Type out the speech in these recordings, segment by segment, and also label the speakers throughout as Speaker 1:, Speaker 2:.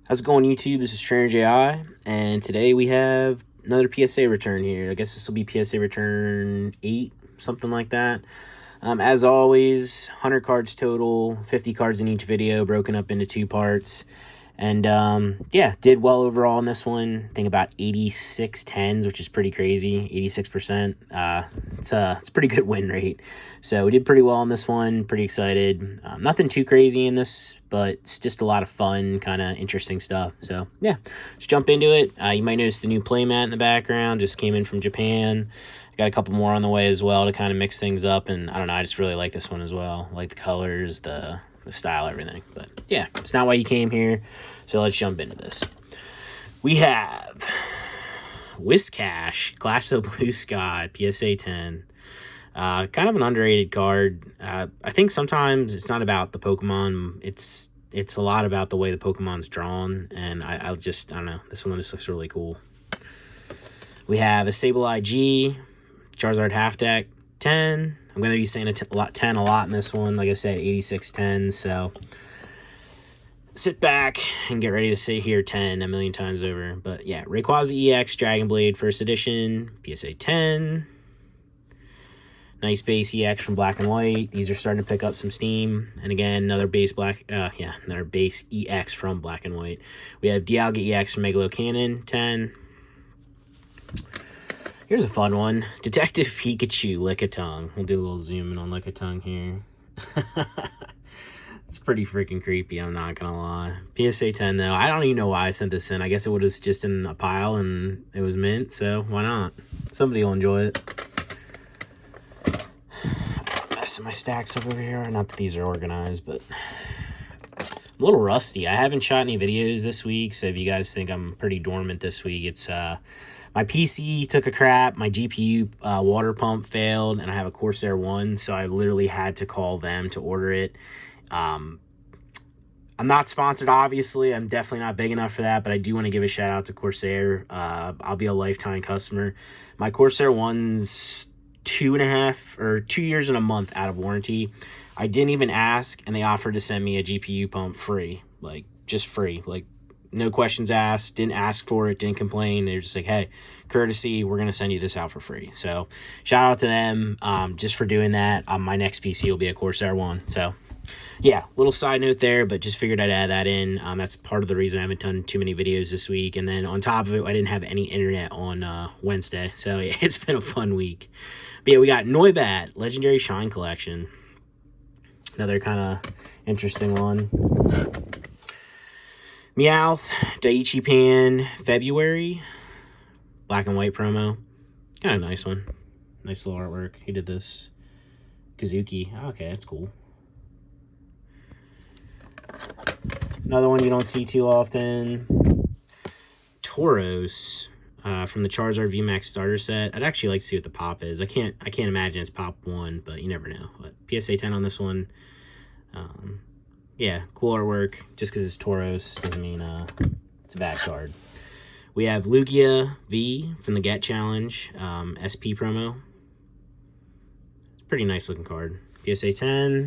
Speaker 1: How's it going, YouTube? This is Trainer JI, and today we have another PSA return here. I guess this will be PSA return 8, something like that. As always, 100 cards total, 50 cards in each video, broken up into 2 parts. And yeah, did well overall in this one. I think about 86 10s, which is pretty crazy. 86%. It's a pretty good win rate. So we did pretty well on this one. Pretty excited. Nothing too crazy in this, but it's just a lot of fun, kind of interesting stuff. So yeah, let's jump into it. You might notice the new playmat in the background. Just came in from Japan. I got a couple more on the way as well to kind of mix things up. And I don't know, I just really like this one as well. I like the colors, the style, everything. But yeah, it's not why you came here, so let's jump into this. We have Whiscash Glass of Blue Sky PSA 10. Kind of an underrated card. I think sometimes it's not about the Pokemon, it's a lot about the way the Pokemon's drawn, and I don't know, this one just looks really cool. We have a Sableye G Charizard half deck 10. I'm going to be saying 10 a lot in this one. Like I said, 86 10. So sit back and get ready to sit here 10 a million times over. But yeah, Rayquaza EX Dragon Blade First Edition, PSA 10. Nice base EX from Black and White. These are starting to pick up some steam. And again, another base another base EX from Black and White. We have Dialga EX from Megalo Cannon 10. Here's a fun one. Detective Pikachu Lickitung. We'll do a little zoom in on Lickitung here. It's pretty freaking creepy, I'm not gonna lie. PSA 10 though. I don't even know why I sent this in. I guess it was just in a pile and it was mint, so why not? Somebody will enjoy it. Messing my stacks up over here. Not that these are organized, but I'm a little rusty. I haven't shot any videos this week, so if you guys think I'm pretty dormant this week, it's my PC took a crap, my GPU water pump failed, and I have a Corsair 1, so I literally had to call them to order it. I'm not sponsored, obviously. I'm definitely not big enough for that, but I do want to give a shout out to Corsair. I'll be a lifetime customer. My Corsair 1's 2 years and a month out of warranty. I didn't even ask, and they offered to send me a GPU pump free, like just free, like no questions asked, didn't ask for it, didn't complain. They're just like, hey, courtesy, we're going to send you this out for free. So shout out to them just for doing that. My next PC will be a Corsair 1. So yeah, little side note there, but just figured I'd add that in. That's part of the reason I haven't done too many videos this week. And then on top of it, I didn't have any internet on Wednesday. So yeah, it's been a fun week. But yeah, we got Noibat Legendary Shine Collection. Another kind of interesting one. Meowth, Daiichi Pan, February, Black and White promo. Kind of nice one. Nice little artwork. He did this. Kazuki. Okay, that's cool. Another one you don't see too often. Tauros from the Charizard VMAX starter set. I'd actually like to see what the pop is. I can't imagine it's pop 1, but you never know. But PSA 10 on this one. Yeah, cool artwork. Just because it's Tauros doesn't mean it's a bad card. We have Lugia V from the Get Challenge SP promo. Pretty nice looking card. PSA 10.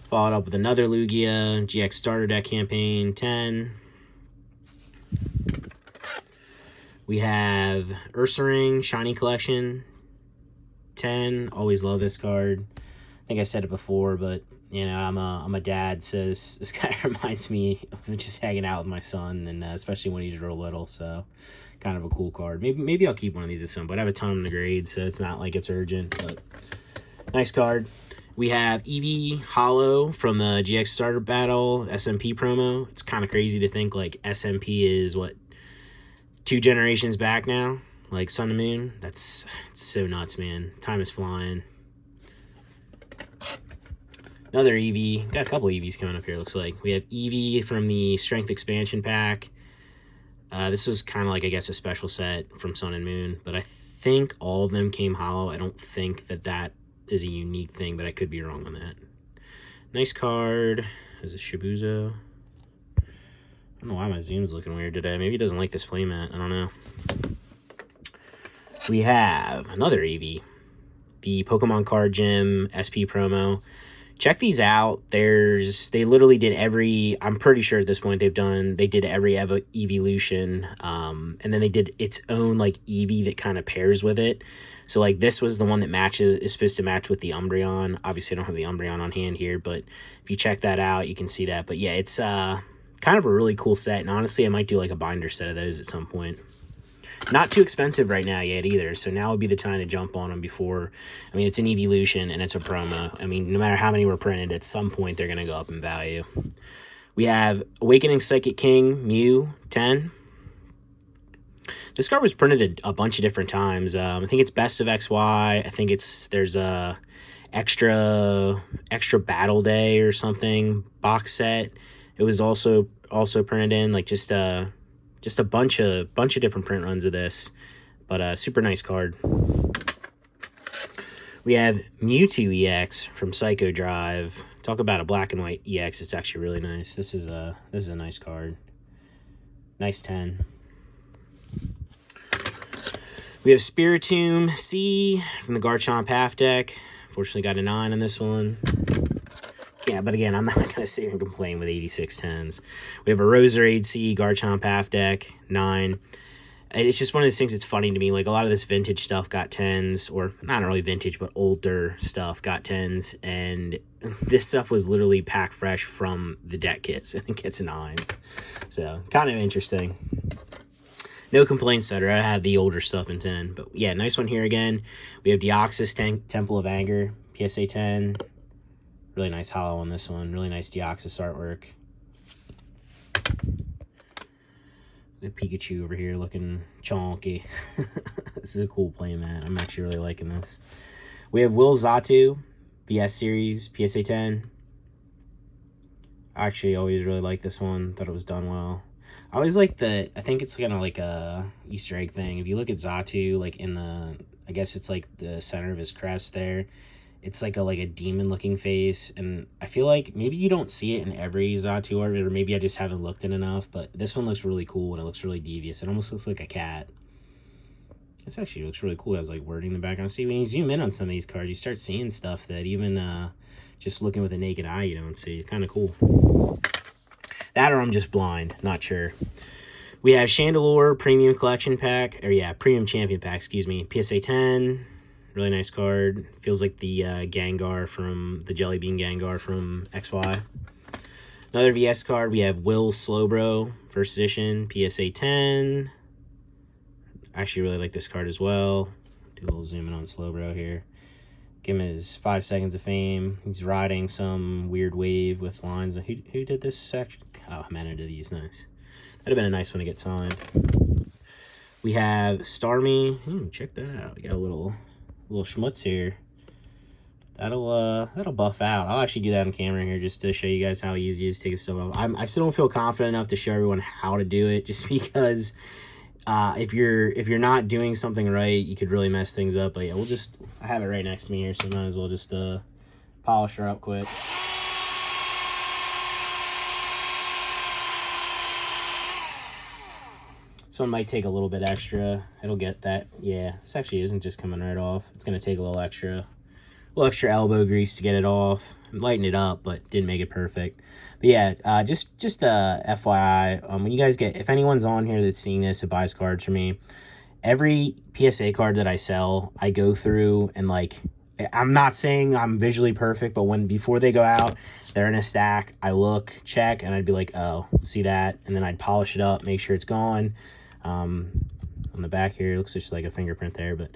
Speaker 1: Followed up with another Lugia GX Starter Deck Campaign 10. We have Ursaring Shiny Collection 10. Always love this card. I think I said it before, but you know, I'm a dad, so this kind of reminds me of just hanging out with my son, and especially when he's real little. So, kind of a cool card. Maybe I'll keep one of these at some point. I have a ton of them to grade, so it's not like it's urgent, but nice card. We have Eevee Hollow from the GX Starter Battle SMP promo. It's kind of crazy to think like SMP is what, 2 generations back now, like Sun and Moon. It's so nuts, man. Time is flying. Another Eevee. Got a couple Eevees coming up here, looks like. We have Eevee from the Strength Expansion Pack. This was kind of like, I guess, a special set from Sun and Moon, but I think all of them came hollow. I don't think that is a unique thing, but I could be wrong on that. Nice card. Is it Shibuzo? I don't know why my zoom's looking weird today. Maybe he doesn't like this playmat. I don't know. We have another Eevee. The Pokemon Card Gym SP promo. check these out. They literally did every, I'm pretty sure at this point they did every evolution, and then they did its own like Eevee that kind of pairs with it. So like this was the one that is supposed to match with the Umbreon. Obviously I don't have the Umbreon on hand here, but if you check that out, you can see that. But yeah, it's kind of a really cool set, and honestly I might do like a binder set of those at some point. Not too expensive right now yet either, so now would be the time to jump on them before. I mean, it's an evolution and it's a promo. I mean, no matter how many were printed, at some point they're going to go up in value. We have Awakening Psychic King Mew 10. This card was printed a bunch of different times. I think it's Best of XY. I think there's a extra Battle Day or something box set. It was also printed in, like just a bunch of different print runs of this, but super nice card. We have Mewtwo EX from Psycho Drive. Talk about a black and white EX. It's actually really nice. This is a nice card. Nice 10. We have Spiritomb C from the Garchomp half deck. Unfortunately got a 9 on this one. Yeah, but again, I'm not going to sit here and complain with 86 10s. We have a Roserade C Garchomp half deck, 9. It's just one of those things that's funny to me. Like, a lot of this vintage stuff got 10s, or not really vintage, but older stuff got 10s, and this stuff was literally packed fresh from the deck kits, and it gets 9s. So, kind of interesting. No complaints that I have the older stuff in 10. But, yeah, nice one here again. We have Deoxys Temple of Anger, PSA 10. Really nice hollow on this one. Really nice Deoxys artwork. The Pikachu over here looking chonky. This is a cool playmat. I'm actually really liking this. We have Will Zatu, VS Series, PSA 10. I actually always really liked this one. Thought it was done well. I always like I think it's kind of like a Easter egg thing. If you look at Zatu, like in I guess it's like the center of his crest there. It's like a demon-looking face, and I feel like maybe you don't see it in every Zatu art, or maybe I just haven't looked in enough, but this one looks really cool, and it looks really devious. It almost looks like a cat. This actually looks really cool. It has, like, wording in the background. See, when you zoom in on some of these cards, you start seeing stuff that even just looking with a naked eye you don't see. Kind of cool. That or I'm just blind. Not sure. We have Chandelure Premium Collection Pack, Premium Champion Pack, excuse me, PSA 10. Really nice card. Feels like the Gengar from the Jelly Bean Gengar from XY. Another VS card. We have Will Slowbro, first edition, PSA 10. I actually really like this card as well. Do a little zoom in on Slowbro here. Give him his 5 seconds of fame. He's riding some weird wave with lines. Who did this section? Oh, Mana did these. Nice. That'd have been a nice one to get signed. We have Starmie. Check that out. We got a little schmutz here. That'll buff out. I'll actually do that on camera here just to show you guys how easy it is to take stuff off. I still don't feel confident enough to show everyone how to do it, just because if you're not doing something right, you could really mess things up. But yeah, I have it right next to me here, so might as well just polish her up quick. This one might take a little bit extra. It'll get that. Yeah, this actually isn't just coming right off. It's gonna take a little extra elbow grease to get it off. Lighten it up, but didn't make it perfect. But yeah, just FYI, when you guys if anyone's on here that's seeing this and buys cards from me, every PSA card that I sell, I go through and I'm not saying I'm visually perfect, but before they go out, they're in a stack. I look, check, and I'd be like, oh, see that? And then I'd polish it up, make sure it's gone. On the back here, it looks just like a fingerprint there, but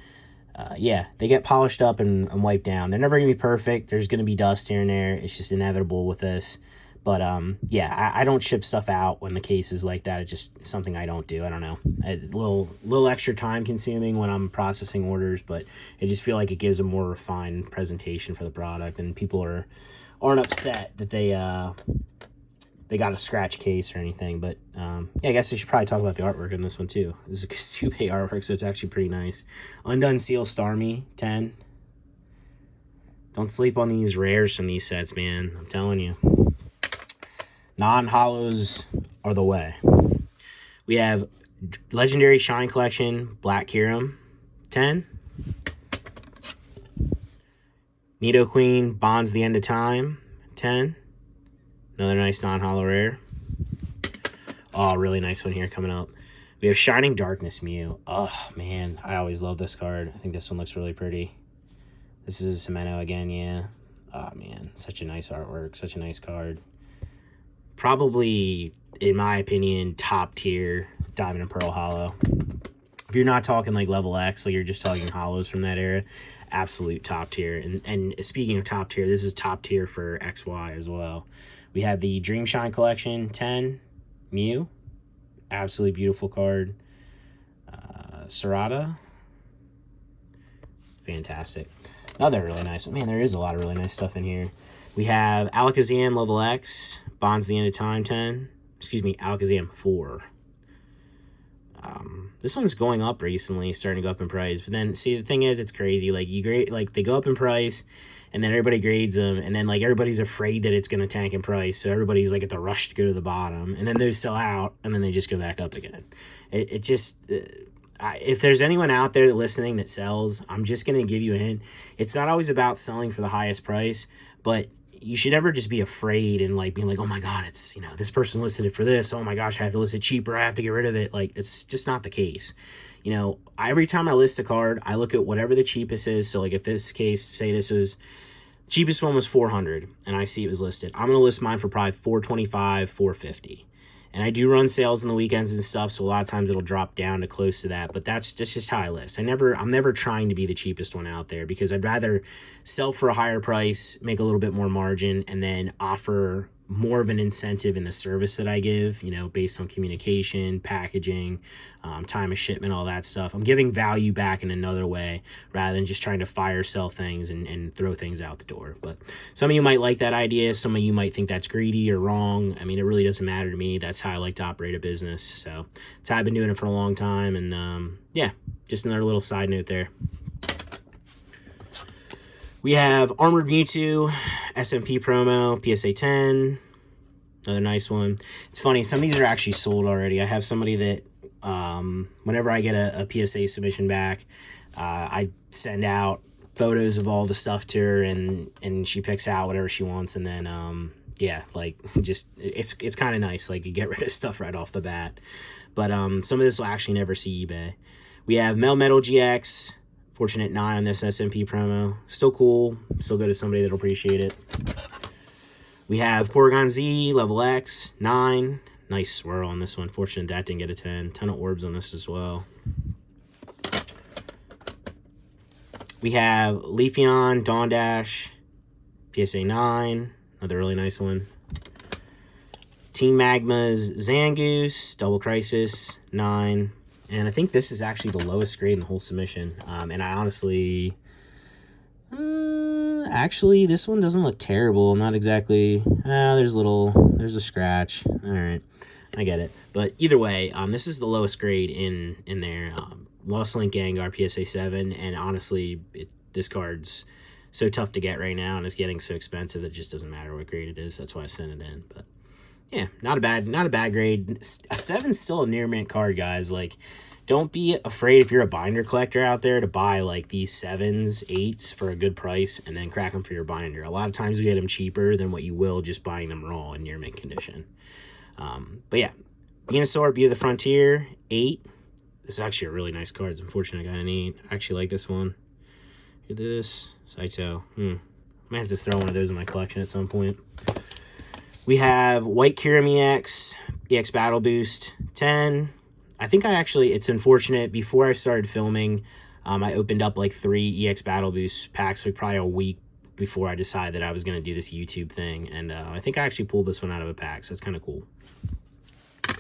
Speaker 1: yeah, they get polished up and wiped down. They're never gonna be perfect. There's gonna be dust here and there. It's just inevitable with this. But yeah, I don't ship stuff out when the case is like that. It's just something I don't do. I don't know. It's a little extra time consuming when I'm processing orders, but I just feel like it gives a more refined presentation for the product, and people aren't upset that they got a scratch case or anything. But yeah, I guess I should probably talk about the artwork on this one too. This is a Kasube artwork, so it's actually pretty nice. Undone Seal Starmie 10. Don't sleep on these rares from these sets, man. I'm telling you. Non-hollows are the way. We have Legendary Shine Collection Black Kyurem 10. Nidoqueen, Bonds the End of Time, 10. Another nice non-holo rare. Oh, really nice one here coming up. We have Shining Darkness Mew. Oh, man, I always love this card. I think this one looks really pretty. This is a Cemento again, yeah. Oh, man, such a nice artwork, such a nice card. Probably, in my opinion, top tier Diamond and Pearl holo. If you're not talking like level X, like you're just talking holos from that era, absolute top tier. And speaking of top tier, this is top tier for XY as well. We have the Dream Shine Collection 10 Mew. Absolutely beautiful card. Serrata. Fantastic. Another really nice one. Man, there is a lot of really nice stuff in here. We have Alakazam level X. Bonds the End of Time 10. Excuse me, Alakazam 4. This one's going up recently, starting to go up in price. But then, see, the thing is, it's crazy. Like, you grade, like, they go up in price, and then everybody grades them, and then, like, everybody's afraid that it's going to tank in price, so everybody's, like, at the rush to go to the bottom, and then those sell out, and then they just go back up again. It just... if there's anyone out there listening that sells, I'm just going to give you a hint. It's not always about selling for the highest price, but you should never just be afraid and like being like, oh my God, it's, you know, this person listed it for this. Oh my gosh, I have to list it cheaper. I have to get rid of it. Like, it's just not the case. You know, every time I list a card, I look at whatever the cheapest is. So like if this case, say this was, cheapest one was 400 and I see it was listed, I'm going to list mine for probably 425, 450. And I do run sales on the weekends and stuff, so a lot of times it'll drop down to close to that. But that's just how I list. I'm never trying to be the cheapest one out there because I'd rather sell for a higher price, make a little bit more margin, and then offer more of an incentive in the service that I give, you know, based on communication, packaging, time of shipment, all that stuff. I'm giving value back in another way rather than just trying to fire sell things and throw things out the door. But some of you might like that idea. Some of you might think that's greedy or wrong. I mean, it really doesn't matter to me. That's how I like to operate a business. So that's how I've been doing it for a long time. And yeah, just another little side note there. We have Armored Mewtwo, SMP promo, PSA 10. Another nice one. It's funny, some of these are actually sold already. I have somebody that, whenever I get a PSA submission back, I send out photos of all the stuff to her, and she picks out whatever she wants, and then, yeah, like, just, it's kind of nice. Like, you get rid of stuff right off the bat. But some of this will actually never see eBay. We have Melmetal GX. Fortunate 9 on this SMP promo. Still cool. Still go to somebody that'll appreciate it. We have Porygon Z, level X, 9. Nice swirl on this one. Fortunate that didn't get a 10. Ton of orbs on this as well. We have Leafeon, Dawn Dash, PSA 9. Another really nice one. Team Magma's Zangoose, Double Crisis, 9. And I think this is actually the lowest grade in the whole submission. And I honestly... actually, this one doesn't look terrible. Not exactly... there's a scratch. Alright, I get it. But either way, this is the lowest grade in there. Lost Link Gengar, PSA 7. And honestly, this card's so tough to get right now. And it's getting so expensive that it just doesn't matter what grade it is. That's why I sent it in. But yeah, not a bad grade. A 7's still a near mint card, guys. Like, don't be afraid if you're a binder collector out there to buy like these 7s, 8s for a good price and then crack them for your binder. A lot of times we get them cheaper than what you will just buying them raw in near mint condition. But yeah, Venusaur, View of the Frontier, 8. This is actually a really nice card. It's unfortunate I got an 8. I actually like this one. Look at this. Saito. Might have to throw one of those in my collection at some point. We have White Kyurem EX Battle Boost 10. I think it's unfortunate, before I started filming, I opened up like 3 EX Battle Boost packs for probably a week before I decided that I was going to do this YouTube thing. And I think I actually pulled this one out of a pack, so it's kind of cool. All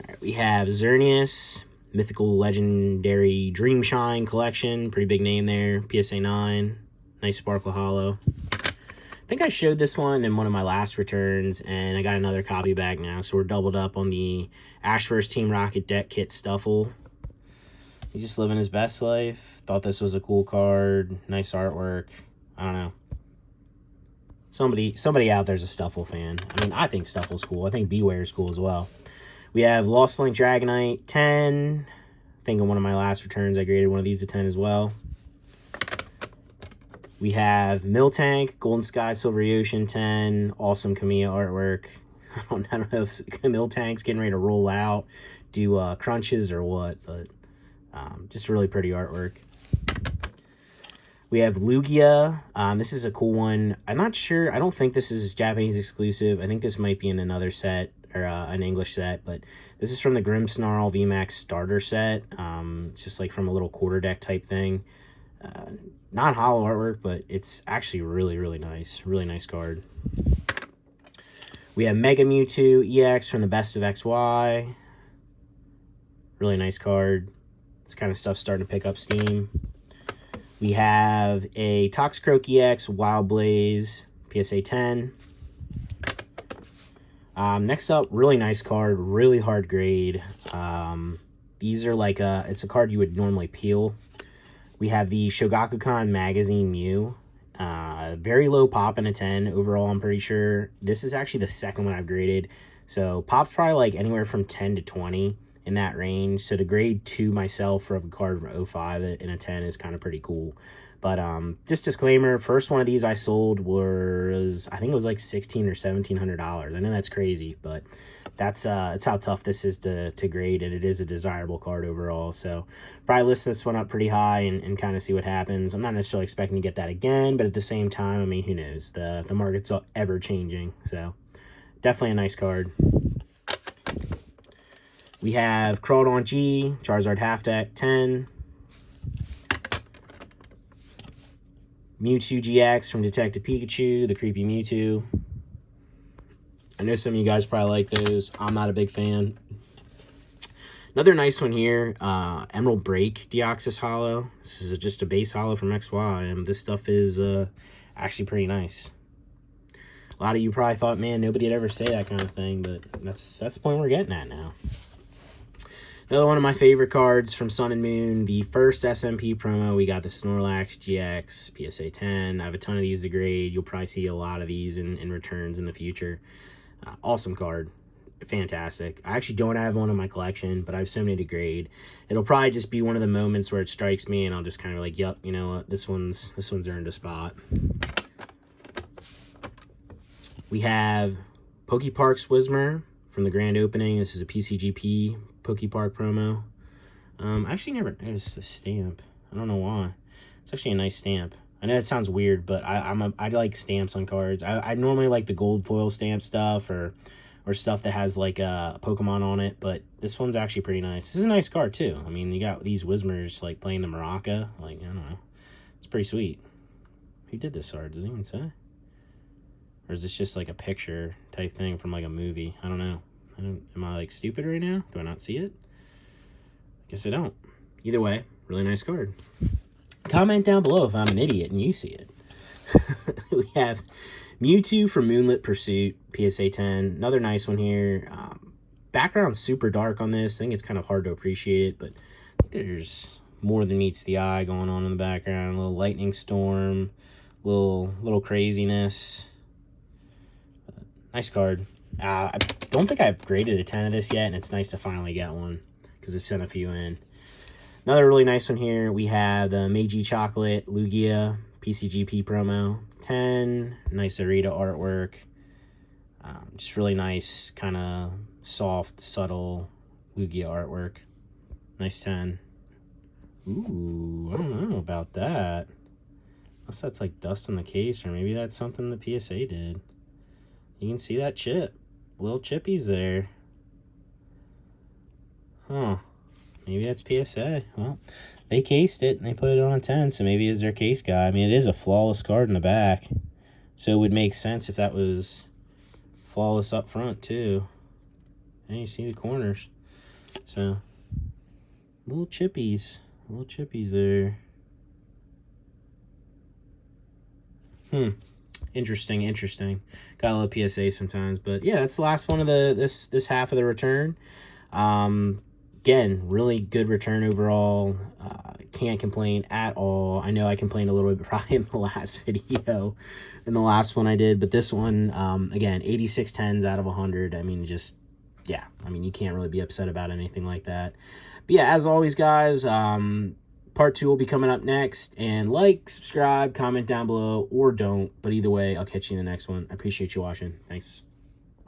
Speaker 1: right, we have Xerneas, Mythical Legendary Dream Shine Collection. Pretty big name there. PSA 9. Nice Sparkle Holo. I think I showed this one in one of my last returns, and I got another copy back now, so we're doubled up on the Ash vs. Team Rocket deck kit Stuffle. He's just living his best life. Thought this was a cool card. Nice artwork. I don't know. Somebody out there's a Stuffle fan. I mean, I think Stuffle's cool. I think Beware's cool as well. We have Lost Link Dragonite 10. I think in one of my last returns I graded one of these to 10 as well. We have Miltank, Golden Sky, Silver Ocean 10, awesome Kamiya artwork. I don't know if Miltank's getting ready to roll out, do crunches or what, but just really pretty artwork. We have Lugia. This is a cool one. I'm not sure. I don't think this is Japanese exclusive. I think this might be in another set or an English set, but this is from the Grimmsnarl VMAX starter set. It's just like from a little quarter deck type thing. Not hollow artwork, but it's actually really, really nice. Really nice card. We have Mega Mewtwo EX from the Best of XY. Really nice card. This kind of stuff's starting to pick up steam. We have a Toxicroak EX Wild Blaze PSA 10. Next up, really nice card, really hard grade. These are like it's a card you would normally peel. We have the Shogakukan Magazine Mew. Very low pop in a 10 overall, I'm pretty sure. This is actually the second one I've graded. So pop's probably like anywhere from 10 to 20 in that range. So to grade 2 myself for a card from 05 in a 10 is kind of pretty cool. But just disclaimer, first one of these I sold was, I think it was like $1,600 or $1,700. I know that's crazy, but that's how tough this is to grade, and it is a desirable card overall. So probably list this one up pretty high and kind of see what happens. I'm not necessarily expecting to get that again, but at the same time, I mean, who knows? The market's ever changing, so definitely a nice card. We have Crawdon G, Charizard Half Deck 10. Mewtwo GX from Detective Pikachu, the creepy Mewtwo. I know some of you guys probably like those. I'm not a big fan. Another nice one here, Emerald Break Deoxys Hollow. This is just a base hollow from XY, and this stuff is actually pretty nice. A lot of you probably thought, man, nobody would ever say that kind of thing, but that's the point we're getting at now. Another one of my favorite cards from Sun and Moon, the first SMP promo. We got the Snorlax GX PSA 10. I have a ton of these to grade. You'll probably see a lot of these in returns in the future. Awesome card. Fantastic. I actually don't have one in my collection, but I have so many to grade. It'll probably just be one of the moments where it strikes me and I'll just kind of like, yep, you know what, this one's earned a spot. We have Pokepark Whismur from the grand opening. This is a PCGP Pokepark promo. I actually never noticed the stamp. I don't know why. It's actually a nice stamp. I know it sounds weird, but I like stamps on cards. I normally like the gold foil stamp stuff or stuff that has like a Pokemon on it, but this one's actually pretty nice. This is a nice card too. I mean, you got these Whismurs like playing the maraca. Like, I don't know. It's pretty sweet. Who did this art? Does it even say? Or is this just like a picture type thing from like a movie? I don't know. Am I like stupid right now? Do I not see it? Guess I don't. Either way, really nice card. Comment down below if I'm an idiot and you see it. We have Mewtwo from Moonlit Pursuit, PSA 10. Another nice one here. Background's super dark on this. I think it's kind of hard to appreciate it, but there's more than meets the eye going on in the background. A little lightning storm, little craziness. Nice card. I don't think I've graded a 10 of this yet, and it's nice to finally get one because I've sent a few in. Another really nice one here. We have the Meiji Chocolate Lugia PCGP promo 10. Nice Arita artwork. Just really nice, kind of soft, subtle Lugia artwork. Nice 10. Ooh, I don't know about that. Unless that's like dust on the case, or maybe that's something the PSA did. You can see that chip. Little chippies there. Huh. Maybe that's PSA. Well, they cased it and they put it on a 10, so maybe it's their case guy. I mean, it is a flawless card in the back, so it would make sense if that was flawless up front too. And you see the corners. So, little chippies there. Interesting. Gotta love PSA sometimes, but yeah, that's the last one of this half of the return. Again, really good return overall. Can't complain at all. I know I complained a little bit probably in the last video, in the last one I did, but this one, again, 86 10s out of 100. I mean, just, yeah, I mean, you can't really be upset about anything like that. But yeah, as always, guys, Part 2 will be coming up next. And like, subscribe, comment down below, or don't. But either way, I'll catch you in the next one. I appreciate you watching. Thanks.